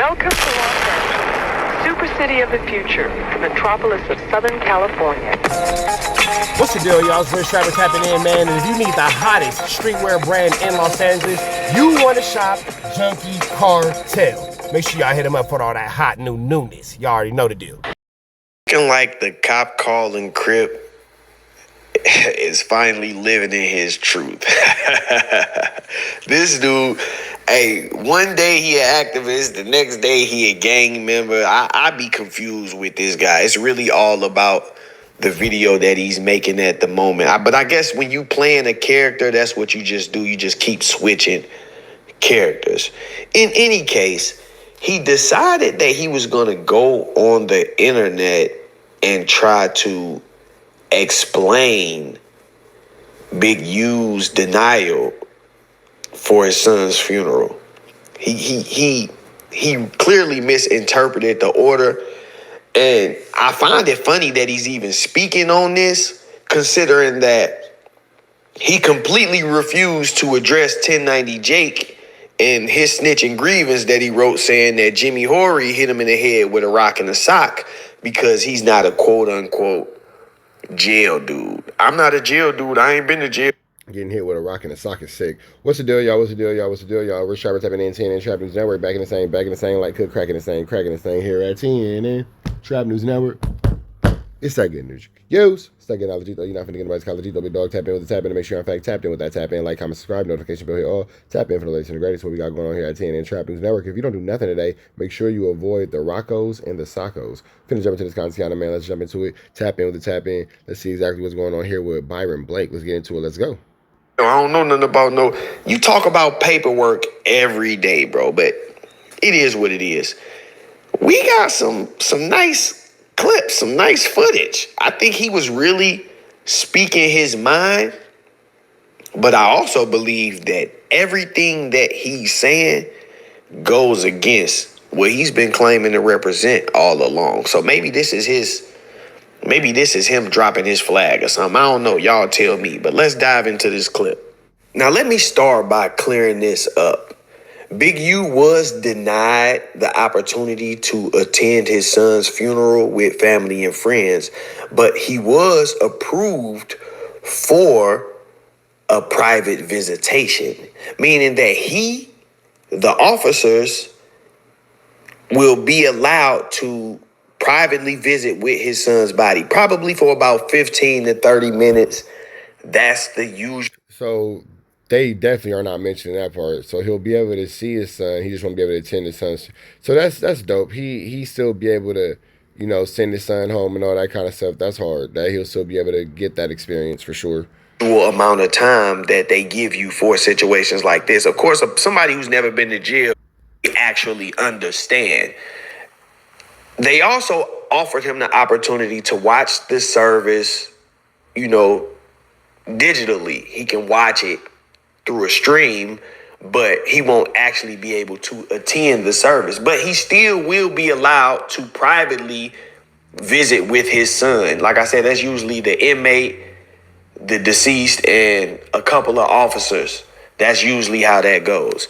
Welcome to Los Angeles, super city of the future, the metropolis of Southern California. What's the deal, y'all? It's Rich Travis tapping in, man. And if you need the hottest streetwear brand in Los Angeles, you want to shop Junkie Cartel. Make sure y'all hit them up for all that hot new newness. Y'all already know the deal. Looking like the cop calling Crip is finally living in his truth. This dude, hey, one day he an activist, the next day he a gang member. I be confused with this guy. It's really all about the video that he's making at the moment. But I guess when you playing a character, that's what you just do. You just keep switching characters. In any case, he decided that he was going to go on the internet and try to explain Big U's denial for his son's funeral. He clearly misinterpreted the order, and I find it funny that he's even speaking on this, considering that he completely refused to address 1090 Jake and his snitching grievance that he wrote, saying that Jimmy Horry hit him in the head with a rock and a sock because he's not a quote-unquote jail dude. I'm not a jail dude. I ain't been to jail. Getting hit with a rock and a sock is sick. What's the deal, y'all? What's the deal, y'all? What's the deal, y'all? Rich Travis tapping in 10 and Trap News Network. Back in the same, like cook, cracking the same here at 10 and Trap News Network. It's that good news. It's that good knowledge. You're not finna get anybody's college. Big dog, tap in with the tap in to make sure I'm in fact tapped in with that tap in. Like, comment, subscribe, notification bell, hit all. Tap in for the latest and the greatest. What we got going on here at 10 and Trap News Network. If you don't do nothing today, make sure you avoid the Roccos and the Sockos. Finna jump into this content, man. Let's jump into it. Tap in with the tap in. Let's see exactly what's going on here with Byron Blake. Let's get into it. Let's go. I don't know nothing about you talk about paperwork every day, bro, but it is what it is. We got some nice clips, some nice footage. I think he was really speaking his mind, but I also believe that everything that he's saying goes against what he's been claiming to represent all along. So maybe this is him dropping his flag or something. I don't know. Y'all tell me. But let's dive into this clip. Now, let me start by clearing this up. Big U was denied the opportunity to attend his son's funeral with family and friends, but he was approved for a private visitation, meaning that the officers, will be allowed to privately visit with his son's body, probably for about 15 to 30 minutes. That's the usual. So they definitely are not mentioning that part. So he'll be able to see his son. He just won't be able to attend his son's. So that's dope. He still be able to, send his son home and all that kind of stuff. That's hard. That he'll still be able to get that experience for sure. Amount of time that they give you for situations like this. Of course, somebody who's never been to jail actually understand. They also offered him the opportunity to watch the service, digitally. He can watch it through a stream, but he won't actually be able to attend the service. But he still will be allowed to privately visit with his son. Like I said, that's usually the inmate, the deceased, and a couple of officers. That's usually how that goes.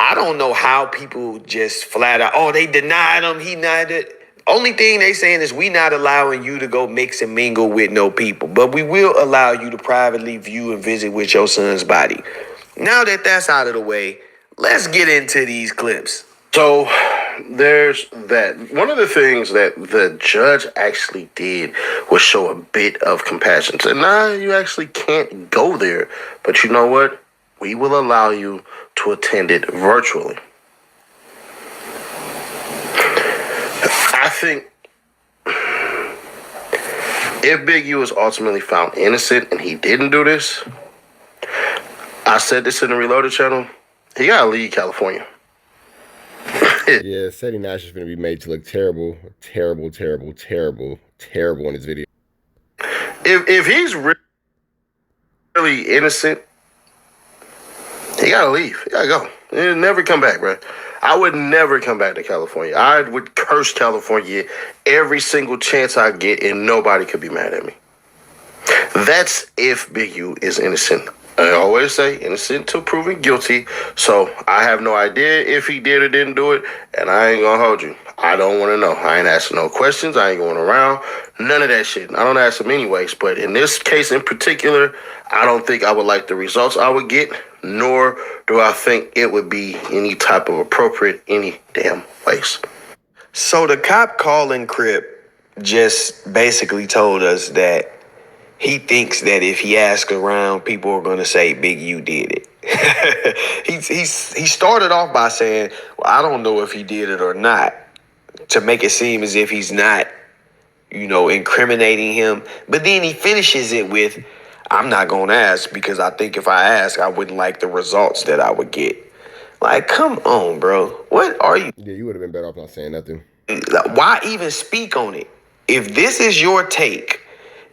I don't know how people just flat out, they denied him, he denied it. Only thing they saying is we not allowing you to go mix and mingle with no people, but we will allow you to privately view and visit with your son's body. Now that that's out of the way, let's get into these clips. So there's that. One of the things that the judge actually did was show a bit of compassion. So now you actually can't go there, but you know what? We will allow you to attend it virtually. I think if Big U is ultimately found innocent and he didn't do this, I said this in the Reloaded channel, he gotta leave California. Yeah, Ceddy Nash is going to be made to look terrible in his video. If he's really innocent, he gotta leave. He gotta go. He'll never come back, bro. I would never come back to California. I would curse California every single chance I get, and nobody could be mad at me. That's if Big U is innocent. I always say innocent till proven guilty. So I have no idea if he did or didn't do it, and I ain't gonna hold you. I don't want to know. I ain't asking no questions. I ain't going around. None of that shit. I don't ask him anyways. But in this case in particular, I don't think I would like the results I would get, nor do I think it would be any type of appropriate any damn ways. So the cop calling Crip just basically told us that he thinks that if he asks around, people are going to say Big U did it. he started off by saying, well, I don't know if he did it or not, to make it seem as if he's not, incriminating him. But then he finishes it with, I'm not going to ask because I think if I ask, I wouldn't like the results that I would get. Like, come on, bro. What are you? Yeah, you would have been better off not saying nothing. Why even speak on it? If this is your take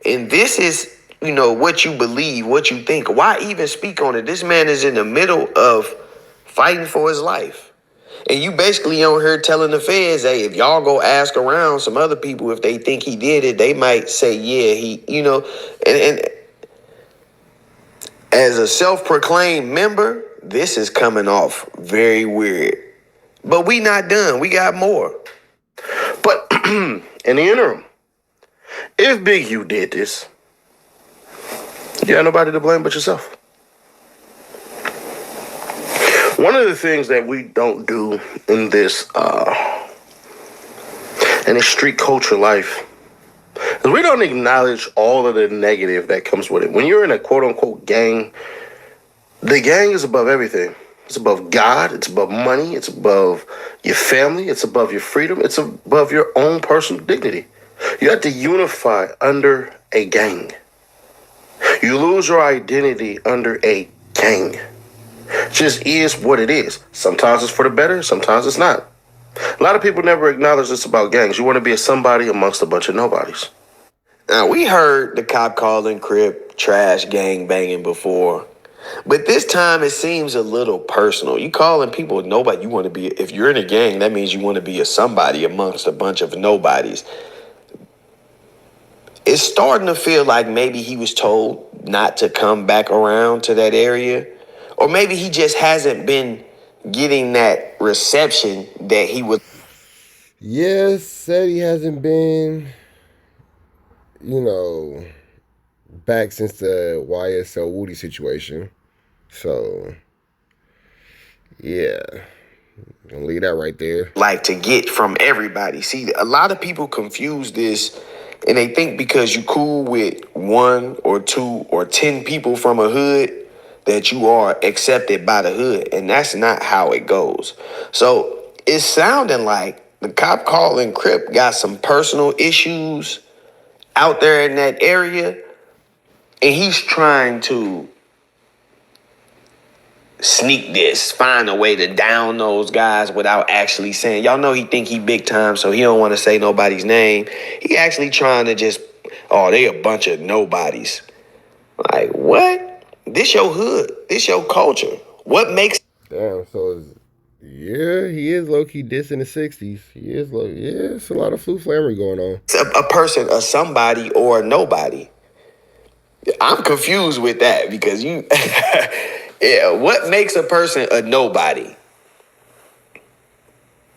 and this is, what you believe, what you think, why even speak on it? This man is in the middle of fighting for his life. And you basically on here telling the feds, hey, if y'all go ask around some other people if they think he did it, they might say, yeah, and as a self-proclaimed member, this is coming off very weird. But we not done. We got more. But in the interim, if Big U did this, you got nobody to blame but yourself. One of the things that we don't do in this street culture life is we don't acknowledge all of the negative that comes with it. When you're in a quote unquote gang, the gang is above everything. It's above God. It's above money. It's above your family. It's above your freedom. It's above your own personal dignity. You have to unify under a gang. You lose your identity under a gang. Just is what it is. Sometimes it's for the better. Sometimes it's not. A lot of people never acknowledge this about gangs. You want to be a somebody amongst a bunch of nobodies. Now, we heard the cop calling Crip trash gang banging before. But this time it seems a little personal. You calling people nobody. You want to be, if you're in a gang, that means you want to be a somebody amongst a bunch of nobodies. It's starting to feel like maybe he was told not to come back around to that area. Or maybe he just hasn't been getting that reception that he would. Yes, said he hasn't been, back since the YSL Woody situation. So, yeah, gonna leave that right there. Like to get from everybody. See, a lot of people confuse this and they think because you cool with 1 or 2 or 10 people from a hood that you are accepted by the hood. And that's not how it goes. So it's sounding like the cop calling Crip got some personal issues out there in that area. And he's trying to sneak this, find a way to down those guys without actually saying, y'all know he think he big time, so he don't want to say nobody's name. He actually trying to just, they a bunch of nobodies. Like, what? This your hood. This your culture. What makes... Damn, so he is low-key dissing the 60s. He is it's a lot of flammery going on. a person, a somebody, or a nobody. I'm confused with that because yeah, what makes a person a nobody?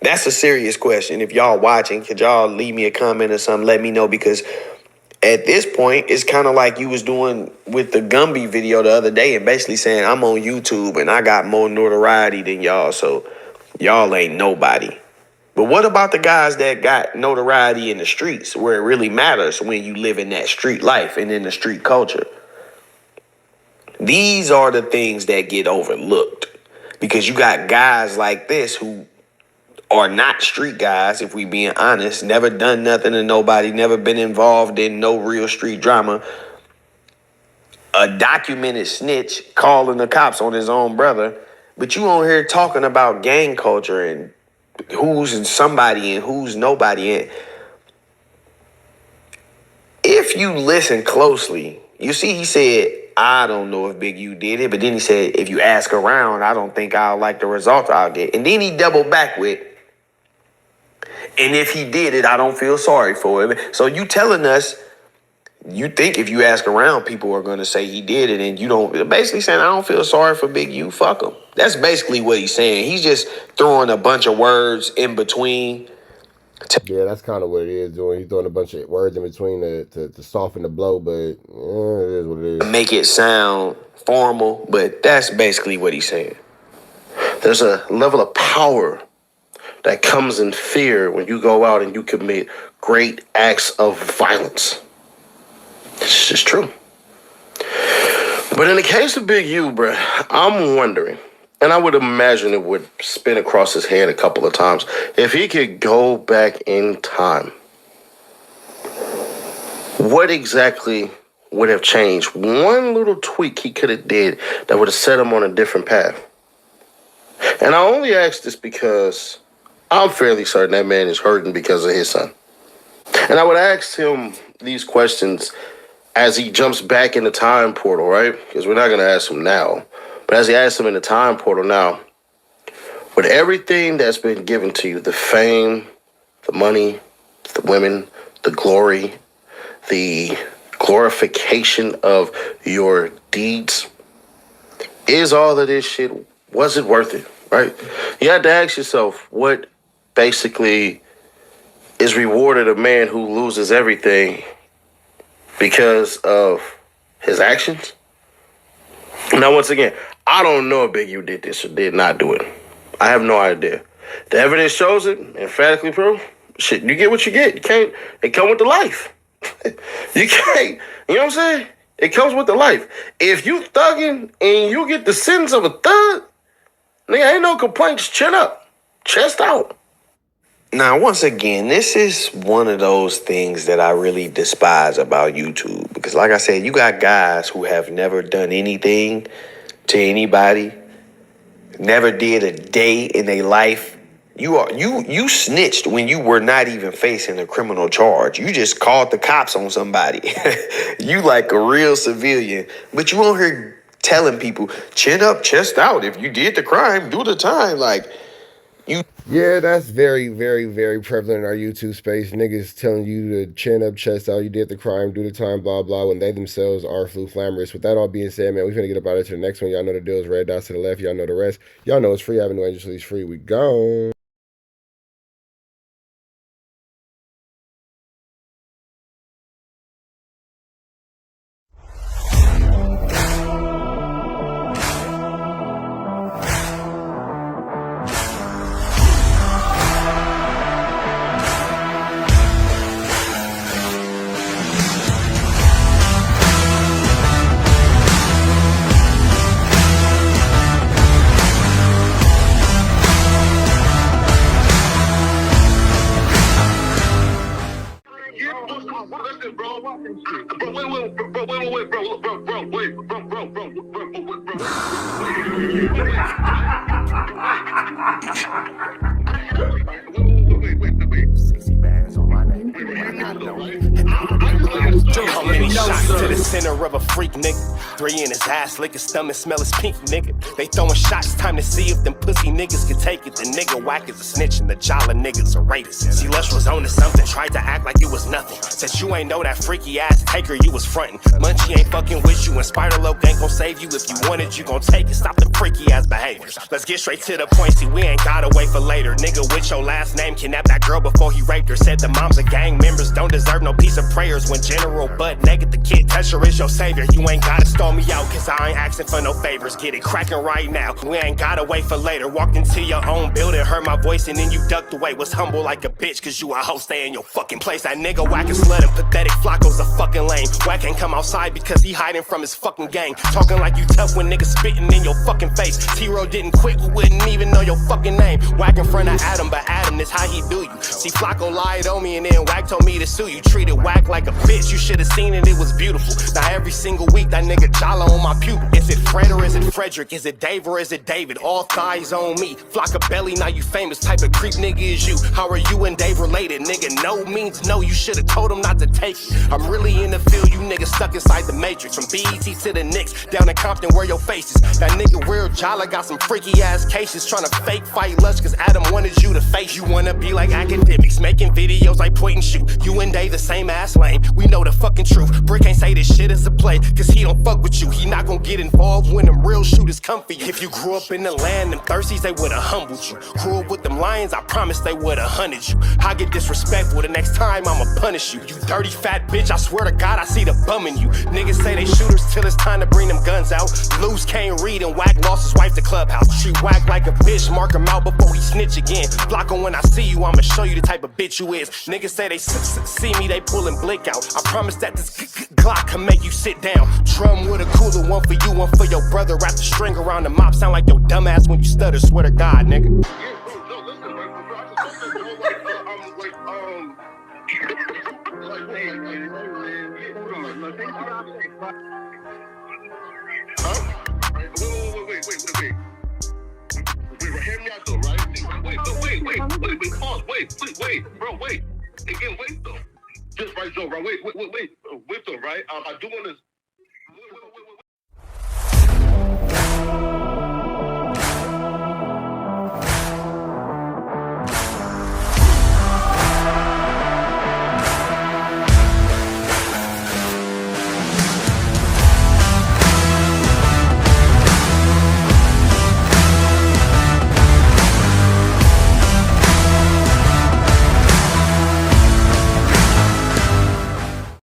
That's a serious question. If y'all watching, could y'all leave me a comment or something? Let me know, because at this point, it's kind of like you was doing with the Gumby video the other day and basically saying, I'm on YouTube and I got more notoriety than y'all, so y'all ain't nobody. But what about the guys that got notoriety in the streets where it really matters when you live in that street life and in the street culture? These are the things that get overlooked because you got guys like this who are not street guys, if we being honest, never done nothing to nobody, never been involved in no real street drama. A documented snitch calling the cops on his own brother. But you on here talking about gang culture and who's somebody and who's nobody. And if you listen closely, you see he said, I don't know if Big U did it, but then he said, if you ask around, I don't think I'll like the results I'll get. And then he doubled back with, and if he did it, I don't feel sorry for him. So you telling us you think if you ask around, people are going to say he did it, and you don't. Basically saying, I don't feel sorry for Big U. Fuck him. That's basically what he's saying. He's just throwing a bunch of words in between. Yeah, that's kind of what it is doing. He's throwing a bunch of words in between to soften the blow, but it is what it is. Make it sound formal, but that's basically what he's saying. There's a level of power that comes in fear when you go out and you commit great acts of violence. It's just true. But in the case of Big U, bruh, I'm wondering, and I would imagine it would spin across his head a couple of times, if he could go back in time, what exactly would have changed? One little tweak he could have did that would have set him on a different path. And I only ask this because I'm fairly certain that man is hurting because of his son. And I would ask him these questions as he jumps back in the time portal, right? Because we're not going to ask him now. But as he asks him in the time portal now, with everything that's been given to you, the fame, the money, the women, the glory, the glorification of your deeds, is all of this shit, was it worth it, right? You have to ask yourself, what basically is rewarded a man who loses everything because of his actions? Now, once again, I don't know if Big U did this or did not do it. I have no idea. The evidence shows it, emphatically proof. Shit, you get what you get. You can't, it come with the life. You can't, you know what I'm saying? It comes with the life. If you thugging and you get the sentence of a thug, nigga, ain't no complaints. Chin up, chest out. Now, once again, this is one of those things that I really despise about YouTube. Because like I said, you got guys who have never done anything to anybody, never did a day in their life. You snitched when you were not even facing a criminal charge. You just called the cops on somebody. You like a real civilian. But you on here telling people, chin up, chest out. If you did the crime, do the time. Like, you... Yeah, that's very, very, very prevalent in our YouTube space. Niggas telling you to chin up, chest out, you did the crime, do the time, blah, blah, when they themselves are flamorous. With that all being said, man, we're going to get about it to the next one. Y'all know the deal is red dots to the left. Y'all know the rest. Y'all know it's free. Avenue Angels Leads free. We gone. How many shots to the center of a freak, nigga? 3 in his ass, lick his stomach, smell his pink, nigga. They throwing shots, time to see if them pussy niggas can take it. The nigga whack is a snitch and the jolly niggas are rapists. See, Lush was on to something, tried to act like it was nothing. Said you ain't know that freaky ass taker you was frontin'. Munchie ain't fucking with you and Spider-Loc ain't gon' save you. If you want it, you gon' take it. Stop the freaky ass behaviors. Let's get straight to the point, see, we ain't gotta wait for later. Nigga with your last name kidnapped that girl before he raped her. Said the moms of gang members don't deserve no piece of prayers. When General Butt naked, the kid Tesher is your savior. You ain't gotta stall me out, cause I ain't asking for no favors. Get it cracking right now, we ain't gotta wait for later. Walked into your own building, heard my voice, and then you ducked away. Was humble like a bitch, cause you a hoe, stay in your fucking place. That nigga whack and slut and pathetic Flacco's a fucking lame. Whack ain't come outside because he hiding from his fucking gang. Talking like you tough when niggas spitting in your fucking face. T-Row didn't quit, you wouldn't even know your fucking name. Whack in front of Adam, but Adam is how he do you. See, Flacco lied on me and then Whack told me to sue you. Treated Whack like a bitch, you should've seen it, it was beautiful. pupils. Now every single week that nigga jolly on my pupil. Is it Fred or is it Frederick? Is it Dave or is it David? All thighs on me. Flock of belly, now you famous. Type of creep nigga is you. How are you and Dave related? Nigga, no means no. You should've told him not to take it. I'm really in the field, you niggas stuck inside the matrix. From BET to the Knicks, down in Compton where your face is. That nigga real jolly got some freaky ass cases. Tryna fake fight Lush cause Adam wanted you to face. You wanna be like academics, making videos like point and shoot. You and Dave the same ass lane, we know the fucking truth. Brick ain't say this shit is a play, cause he don't fuck with you. He not gon' get involved when them real shooters come for you. If you grew up in the land, them thirsties, they would've humbled you. Grew up with them lions, I promise they would've hunted you. I get disrespectful, the next time I'ma punish you. You dirty fat bitch, I swear to God I see the bum in you. Niggas say they shooters till it's time to bring them guns out. Lose can't read and Whack lost his wife to Clubhouse. She whack like a bitch, mark him out before he snitch again. Block him when I see you, I'ma show you the type of bitch you is. Niggas say they see me, they pullin' blick out. I promise that this Glock can make you sit down. Drum with a cooler, one for you, one for your brother. Wrap the string around the mop, sound like your dumb ass when you stutter. Swear to God, nigga. Wait. Hear me out though, right? Wait, bro, wait. Again, wait though. Just right, Joe, bro. Wait though, right? I do want to